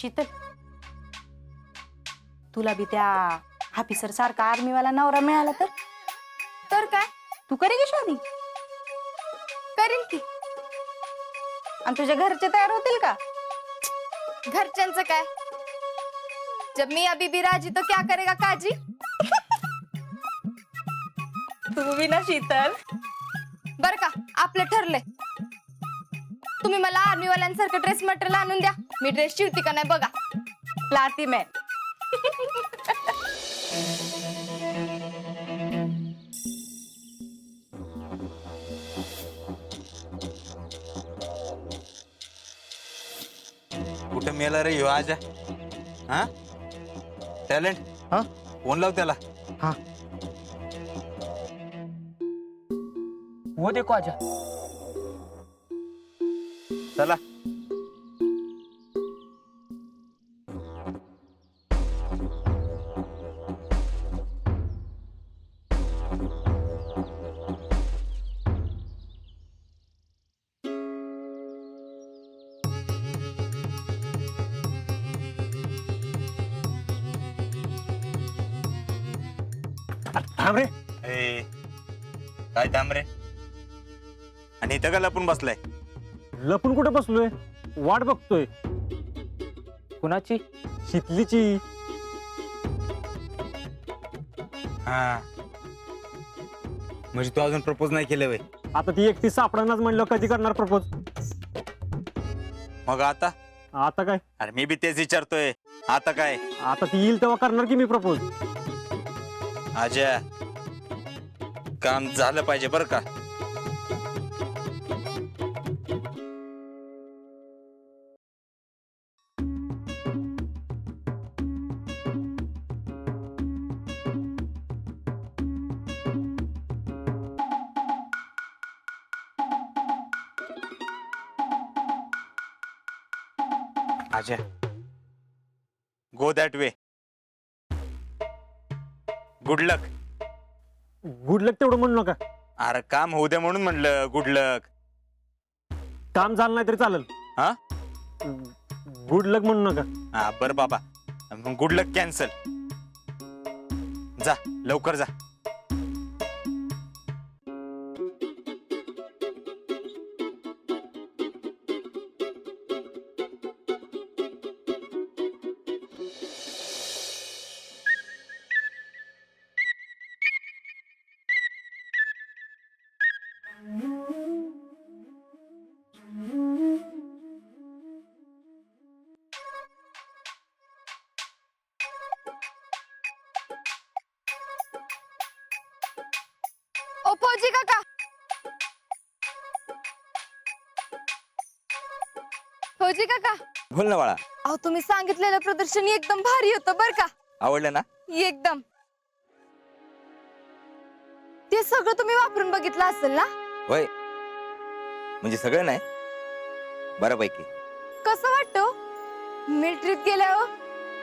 शीतल, तुला बी त्या ऑफिसर सारखा आर्मीवाला नवरा मिळाला तर काय तू करी की शादी? करील की. आणि तुझ्या घरचे तयार होतील का? घरच्यांचं काय, जब मी अभी भी राजी तो क्या करेगा काजी. तू बी ना शीतल. बर का, आपलं ठरलंय. तुम्ही मला आर्मीवाल्यांसारखं ड्रेस मटेरियल आणून द्या, मी ड्रेस शिवती का नाही बघा. लाती मैं. कुठं मेला रे ह्यो आजा? हा टॅलेंट, हा फोन लाव त्याला. हा वो देखो आजा. चला. थांब रे. ए, काय थांब रे? आणि इथं का लपून बसलाय? लपून कुठे बसलोय, वाट बघतोय. कुणाची? शीतलीची. हा, म्हणजे तू अजून प्रपोज नाही केलं वय? आता ती एकटी सापडणाच म्हणलं, कधी करणार प्रपोज? मग आता? आता काय? अरे मी बी तेच विचारतोय, आता काय? आता ती येईल तेव्हा करणार की मी प्रपोज. आजा, काम झालं पाहिजे बर का? आजा, go that way. Good luck. Good luck तेवढं म्हणू नका. अरे काम होऊ द्या म्हणून म्हणलं गुड लक. काम झालं नाही तरी चालेल. हा, गुड लक म्हणू नका. हा बर बाबा, गुड लक कॅन्सल. जा लवकर जा. ओ फौजी काका, फौजी काका. बोल ना बाळा. अहो तुम्ही सांगितलेलं प्रदर्शन एकदम भारी होतं बर का. आवडलं ना? एकदम. ते सगळं तुम्ही वापरून बघितलं असेल ना? होय, म्हणजे सगळं नाही, बऱ्यापैकी. कसं वाटतं मिलिटरीत गेल्यावर?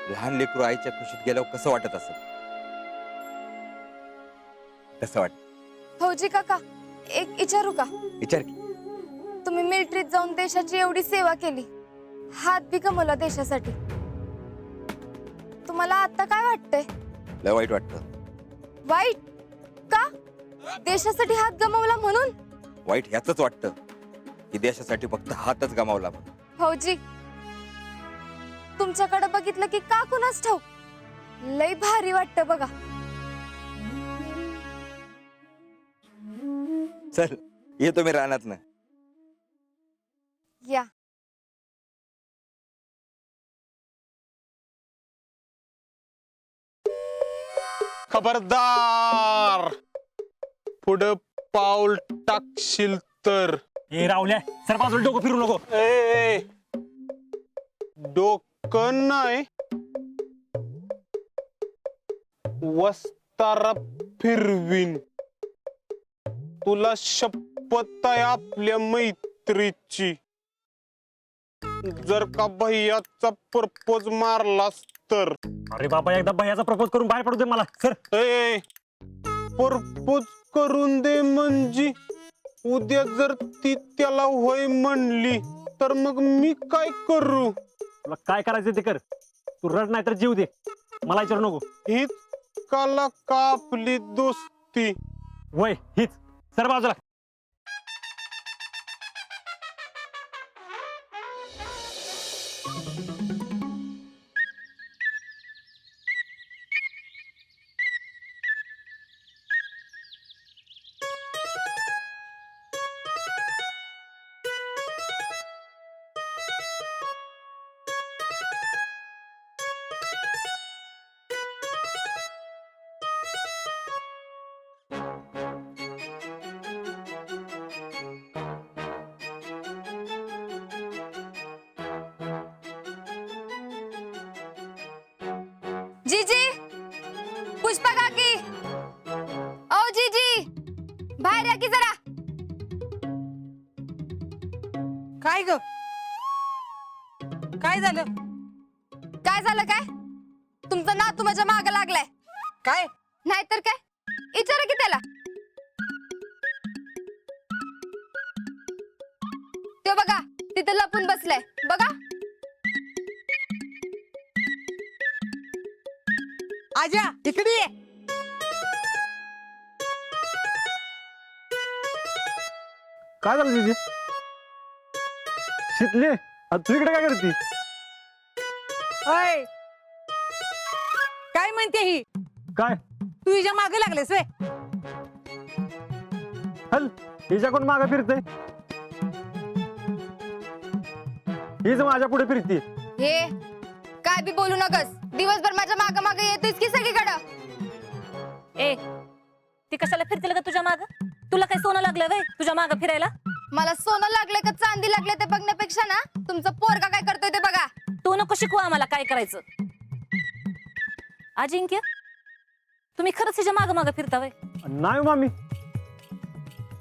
लहान लेकरू आईच्या खुशीत गेल्यावर कसं वाटत असेल तसं वाटत. फौजी काका, एक विचारू का? विचार की. तुम्ही मिलिटरीत जाऊन देशाची एवढी सेवा केली, हात बी गमावला देशासाठी, तुम्हाला आता काय वाटतंय? लय वाईट वाटतं. वाईट का? देशासाठी हात गमावला म्हणून? वाईट ह्याच वाटतं की देशासाठी फक्त हातच गमावला म्हणून. फौजी, तुमच्याकडे बघितलं की का कुणाच ठाऊक लय भारी वाटतं बघा. चल येतो मी रानात ना. या. खबरदार, पुढे पाऊल टाकशील तर. ए रावल्या, सर बाजूला डोकं फिरू नको. ए, डोकं नाही, वस्तारा फिरवीन. तुला शपथ आहे आपल्या मैत्रीची. जर का भैयाचा प्रपोज मारलास तर. अरे बाबा, एकदा भैयाचा प्रपोज करून बाहेर पडू दे मला. सर ए, प्रपोज करून दे म्हणजे उद्या जर ती त्याला होय म्हणली तर मग मी काय करू? तुला काय करायचं ते कर. तू रड नाही तर जीव दे, मला विचारू नको. हीच काला का आपली दोस्ती. वय हीच. सर बाजूला. जीजी, पुष्पा काकी, ओ जीजी, बाहेर या की जरा. काय ग? काय झालं? काय झालं काय? तुमचा नातू माझ्या माग लागलाय. काय? नाहीतर काय? विचारा की त्याला. तो बघा तिथं लपून बसलाय बघा. आजा इकडे ये. काय झालं तुझी शितली? तू इकडे काय करती? ओय, काय म्हणते ही? काय तू हिच्या मागे लागलेस वे? हल, हिच्या कोण मागे फिरते? हीच माझ्या पुढे फिरती. हे काय बी बोलू नकस. दिवसभर माझ्या माग माग येतेस की सगळीकडं. ए, ती कशाला फिरतील का तुझ्या माग? तुला काय सोनं लागलं वय तुझ्या माग फिरायला? मला सोनं लागले का चांदी लागले ते बघण्यापेक्षा ना तुमचं पोरगा काय करतोय ते बघा. तू नको शिकवा आम्हाला काय करायचं. अजिंक्य, तुम्ही खरंच हिच्या माग माग फिरता वय? नाही मामी,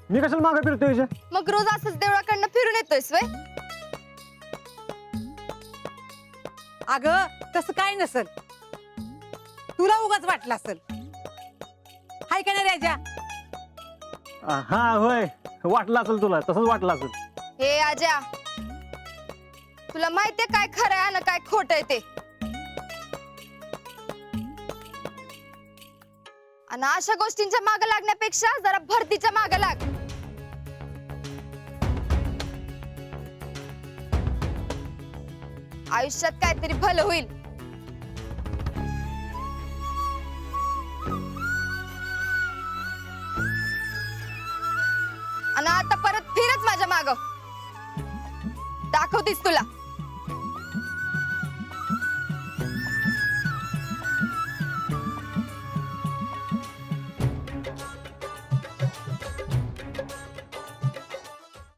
मी कशाला मागे फिरतोय हिच्या? मग रोज असंच देवळाकडनं फिरून येतोयस वे? अगं तसं काय नसल, तुला उगाच वाटलं असल. हाय का नाही राजा? हा होय, वाटलं असेल तुला, तसंच वाटलं असेल. हे आजा, तुला माहितीये काय खरं आहे आणि काय खोट आहे ते. आणि अशा गोष्टींच्या माग लागण्यापेक्षा जरा भरतीच्या माग लाग. आयुष्यात काहीतरी भलं होईल. आणि आता परत फिरच माझ्या माग. दाखवतीस तुला.